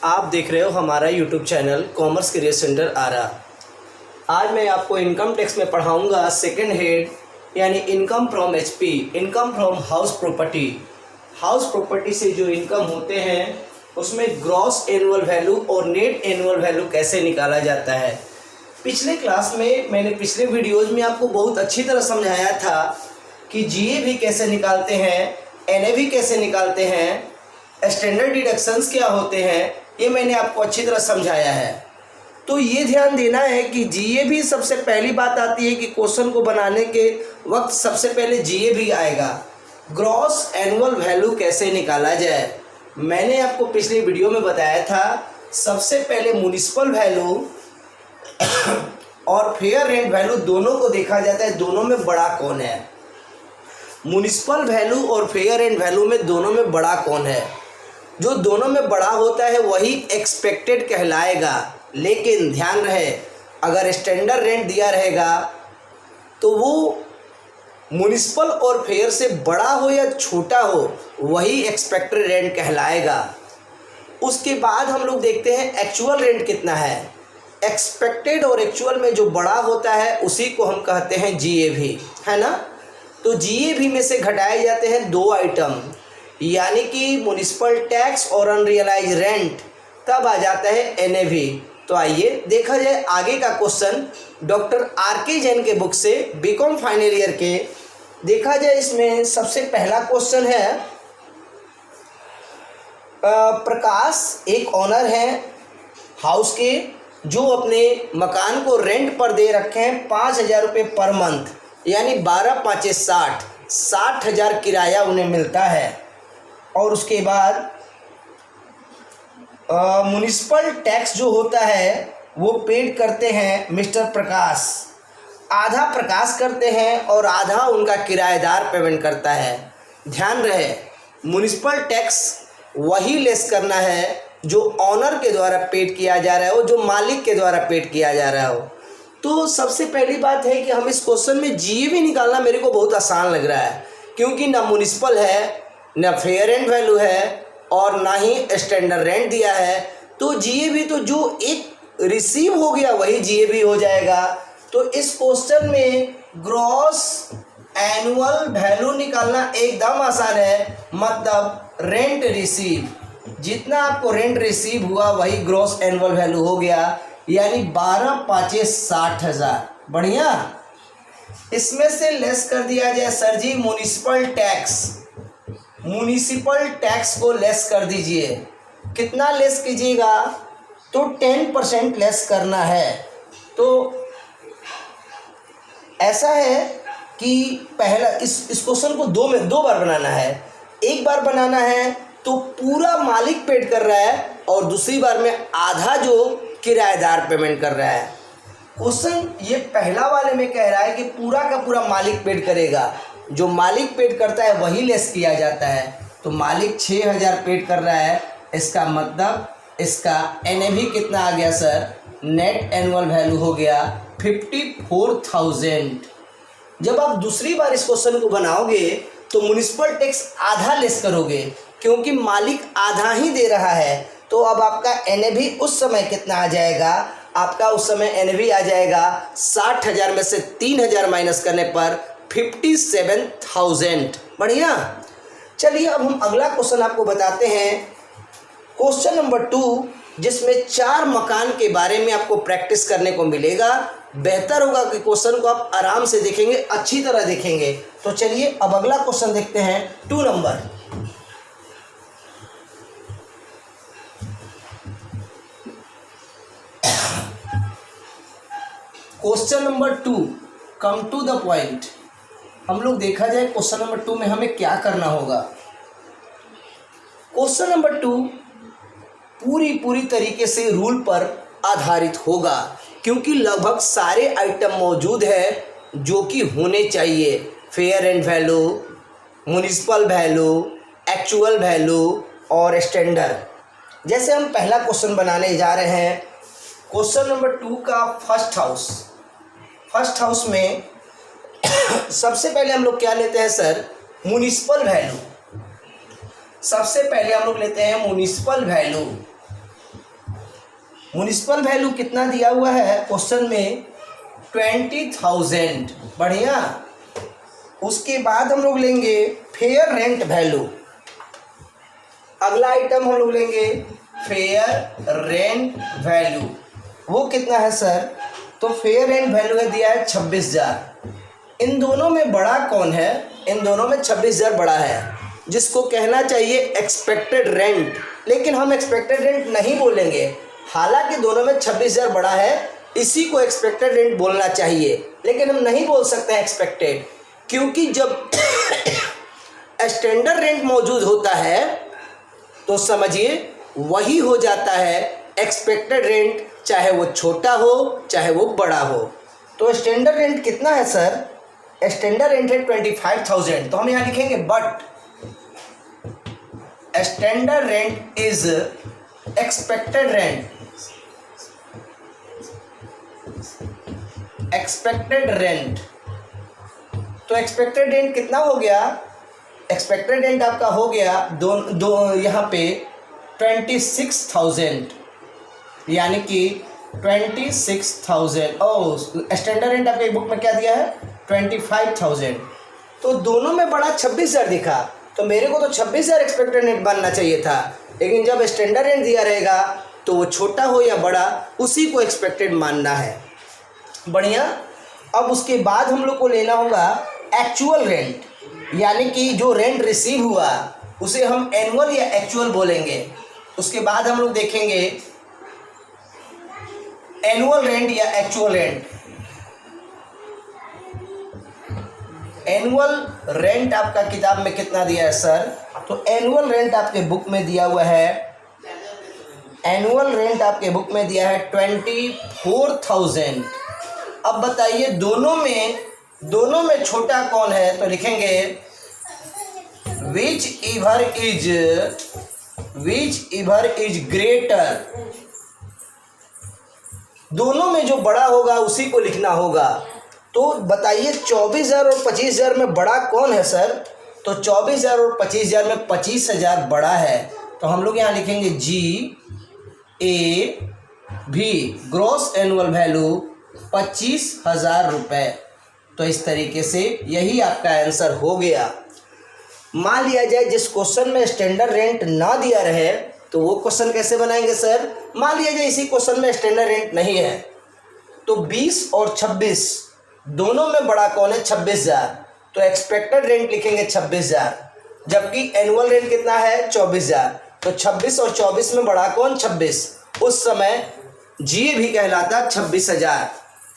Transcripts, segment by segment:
आप देख रहे हो हमारा YouTube channel commerce career center Arrah. आज मैं आपको इनकम टैक्स में पढ़ाऊंगा सेकंड हेड यानी income from HP, income from house property. House property से जो इनकम होते हैं उसमें ग्रॉस एनुअल वैल्यू और नेट एनुअल वैल्यू कैसे निकाला जाता है। पिछले क्लास में मैंने पिछले वीडियोज़ में आपको बहुत अच्छी तरह समझाया था कि जीए भी कैसे निकालते हैं, एनएवी कैसे निकालते हैं, स्टैंडर्ड डिडक्शंस क्या होते हैं, ये मैंने आपको अच्छी तरह समझाया है। तो ये ध्यान देना है कि जीए भी सबसे पहली बात आती है कि क्वेश्चन को बनाने के वक्त सबसे पहले जीए भी आएगा। ग्रॉस एनुअल वैल्यू कैसे निकाला जाए मैंने आपको पिछले वीडियो में बताया था। सबसे पहले म्युनिसिपल वैल्यू और फेयर रेंट वैल्यू दोनों को देखा जाता है, दोनों में बड़ा कौन है। म्युनिसिपल वैल्यू और फेयर रेंट वैल्यू में दोनों में बड़ा कौन है। जो दोनों में बड़ा होता है वही एक्सपेक्टेड कहलाएगा। लेकिन ध्यान रहे, अगर स्टैंडर्ड रेंट दिया रहेगा तो वो म्युनिसिपल और फेयर से बड़ा हो या छोटा हो वही एक्सपेक्टेड रेंट कहलाएगा। उसके बाद हम लोग देखते हैं एक्चुअल रेंट कितना है। एक्सपेक्टेड और एक्चुअल में जो बड़ा होता है उसी को हम कहते हैं जीएवी, है ना। तो जीएवी में से घटाए जाते हैं दो आइटम, यानी कि म्युनिसिपल टैक्स और अनरियलाइज रेंट, तब आ जाता है एनएवी। तो आइए देखा जाए आगे का क्वेश्चन डॉक्टर आर.के. जैन के बुक से बीकॉम फाइनल ईयर के। देखा जाए इसमें सबसे पहला क्वेश्चन है, प्रकाश एक ऑनर है हाउस के जो अपने मकान को रेंट पर दे रखे हैं 5,000 रुपये पर मंथ, यानी 12 पाँचे 60,000 किराया उन्हें मिलता है। और उसके बाद म्युनिसिपल टैक्स जो होता है वो पेड करते हैं मिस्टर प्रकाश। आधा प्रकाश करते हैं और आधा उनका किराएदार पेमेंट करता है। ध्यान रहे, म्युनिसिपल टैक्स वही लेस करना है जो ऑनर के द्वारा पेड किया जा रहा हो, जो मालिक के द्वारा पेड किया जा रहा हो। तो सबसे पहली बात है कि हम इस क्वेश्चन में जीएवी निकालना मेरे को बहुत आसान लग रहा है, क्योंकि ना म्युनिसिपल है, ना फेयर रेंट वैल्यू है और ना ही स्टैंडर्ड रेंट दिया है। तो जीएवी तो जो एक रिसीव हो गया वही जीएवी हो जाएगा। तो इस क्वेश्चन में ग्रॉस एनुअल वैल्यू निकालना एकदम आसान है। मतलब रेंट रिसीव, जितना आपको रेंट रिसीव हुआ वही ग्रॉस एनुअल वैल्यू हो गया, यानी 12 पाँचे 60,000। बढ़िया। इसमें से लेस कर दिया जाए सर जी म्युनिसिपल टैक्स। म्युनिसिपल टैक्स को लेस कर दीजिए। कितना लेस कीजिएगा? तो 10% लेस करना है। तो ऐसा है कि पहला इस क्वेश्चन को दो बार बनाना है। एक बार बनाना है तो पूरा मालिक पेड कर रहा है और दूसरी बार में आधा जो किराएदार पेमेंट कर रहा है। क्वेश्चन ये पहला वाले में कह रहा है कि पूरा का पूरा मालिक पेड करेगा, जो मालिक पेड करता है वही लेस किया जाता है। तो मालिक 6,000 पेड कर रहा है, इसका मतलब इसका एनएवी कितना आ गया सर? नेट एनुअल वैल्यू हो गया 54,000। जब आप दूसरी बार इस क्वेश्चन को बनाओगे तो म्युनिसिपल टैक्स आधा लेस करोगे, क्योंकि मालिक आधा ही दे रहा है। तो अब आपका एनएवी उस समय कितना आ जाएगा? आपका उस समय एनएवी आ जाएगा 60,000 में से 3,000 माइनस करने पर 57,000। बढ़िया। चलिए अब हम अगला क्वेश्चन आपको बताते हैं, क्वेश्चन नंबर 2, जिसमें 4 मकान के बारे में आपको प्रैक्टिस करने को मिलेगा। बेहतर होगा कि क्वेश्चन को आप आराम से देखेंगे, अच्छी तरह देखेंगे। तो चलिए अब अगला क्वेश्चन देखते हैं 2 number. Question number 2, come to the point. हम लोग देखा जाए क्वेश्चन नंबर 2 में हमें क्या करना होगा। क्वेश्चन नंबर 2 पूरी तरीके से रूल पर आधारित होगा, क्योंकि लगभग सारे आइटम मौजूद हैं जो कि होने चाहिए। Fair rent value, municipal value, actual value और स्टैंडर्ड। जैसे हम पहला क्वेश्चन बनाने जा रहे हैं, क्वेश्चन नंबर 2 का फर्स्ट हाउस में सबसे पहले हम लोग क्या लेते हैं सर? Municipal value. सबसे पहले हम लोग लेते हैं म्युनिसिपल वैल्यू। म्युनिसिपल वैल्यू कितना दिया हुआ है क्वेश्चन में 20,000। बढ़िया। उसके बाद हम लोग लेंगे फेयर रेंट वैल्यू। अगला आइटम हम लोग लेंगे फेयर रेंट वैल्यू। वो कितना है सर? तो फेयर रेंट वैल्यू है दिया है 26,000। इन दोनों में बड़ा कौन है? इन दोनों में 26,000 बड़ा है, जिसको कहना चाहिए एक्सपेक्टेड रेंट, लेकिन हम एक्सपेक्टेड रेंट नहीं बोलेंगे। हालांकि दोनों में 26,000 बड़ा है, इसी को एक्सपेक्टेड रेंट बोलना चाहिए, लेकिन हम नहीं बोल सकते हैं एक्सपेक्टेड, क्योंकि जब स्टैंडर्ड रेंट मौजूद होता है तो समझिए वही हो जाता है एक्सपेक्टेड रेंट, चाहे वो छोटा हो चाहे वो बड़ा हो। तो स्टैंडर्ड रेंट कितना है सर? स्टैंडर्ड रेंट है 25,000। तो हम यहाँ लिखेंगे but standard rent is expected rent. Expected rent, तो एक्सपेक्टेड रेंट कितना हो गया? एक्सपेक्टेड रेंट आपका हो गया दो यहाँ पे 26,000, यानी कि 26,000। और स्टैंडर्ड रेंट आपके बुक में क्या दिया है? 25,000। तो दोनों में बड़ा 26,000 दिखा, तो मेरे को तो 26,000 एक्सपेक्टेड रेंट बनना चाहिए था, लेकिन जब स्टैंडर्ड रेंट दिया रहेगा तो वो छोटा हो या बड़ा उसी को एक्सपेक्टेड मानना है। बढ़िया। अब उसके बाद हम लोग को लेना होगा एक्चुअल रेंट, यानी कि जो रेंट रिसीव हुआ उसे हम एनुअल या एक्चुअल बोलेंगे। उसके बाद हम लोग देखेंगे एनुअल रेंट या एक्चुअल रेंट। एनुअल रेंट आपका किताब में कितना दिया है सर? तो एनुअल रेंट आपके बुक में दिया हुआ है, एनुअल रेंट आपके बुक में दिया है 24,000। अब बताइए दोनों में छोटा कौन है? तो लिखेंगे विच इवर इज ग्रेटर। दोनों में जो बड़ा होगा उसी को लिखना होगा। तो बताइए 24,000 और 25,000 में बड़ा कौन है सर? तो 24,000 और 25,000 में 25,000 बड़ा है, तो हम लोग यहाँ लिखेंगे GAV, ग्रॉस एनुअल वैल्यू 25,000 रुपये। तो इस तरीके से यही आपका आंसर हो गया। मान लिया जाए जिस क्वेश्चन में स्टैंडर्ड रेंट ना दिया रहे तो वो क्वेश्चन कैसे बनाएंगे सर? मान लिया जाए इसी क्वेश्चन में स्टैंडर्ड रेंट नहीं है, तो 20 और 26 दोनों में बड़ा कौन है? 26,000। तो एक्सपेक्टेड रेंट लिखेंगे 26,000, जबकि एनुअल रेंट कितना है? 24,000। तो 26 और 24 में बड़ा कौन? 26। उस समय GA भी कहलाता 26,000।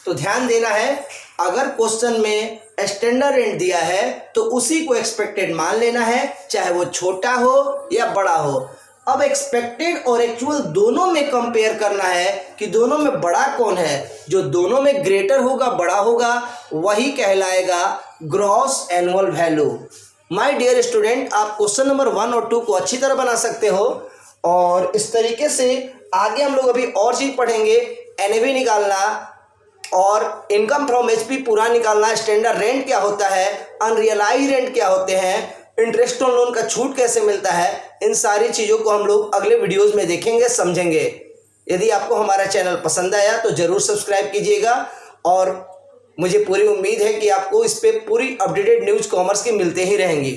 तो ध्यान देना है, अगर क्वेश्चन में स्टैंडर्ड रेंट दिया है तो उसी को एक्सपेक्टेड मान लेना है, चाहे वो छोटा हो या बड़ा हो। अब एक्सपेक्टेड और एक्चुअल दोनों में कंपेयर करना है कि दोनों में बड़ा कौन है। जो दोनों में ग्रेटर होगा, बड़ा होगा, वही कहलाएगा gross annual value. My dear student, आप क्वेश्चन नंबर 1 और 2 को अच्छी तरह बना सकते हो, और इस तरीके से आगे हम लोग अभी और चीज़ पढ़ेंगे। NAV निकालना और इनकम फ्रॉम HP पूरा निकालना, स्टैंडर्ड रेंट क्या होता है, अनरियलाइज रेंट क्या होते हैं, इंटरेस्ट ऑन लोन का छूट कैसे मिलता है, इन सारी चीज़ों को हम लोग अगले वीडियोस में देखेंगे, समझेंगे। यदि आपको हमारा चैनल पसंद आया तो ज़रूर सब्सक्राइब कीजिएगा, और मुझे पूरी उम्मीद है कि आपको इस पर पूरी अपडेटेड न्यूज़ कॉमर्स की मिलते ही रहेंगी।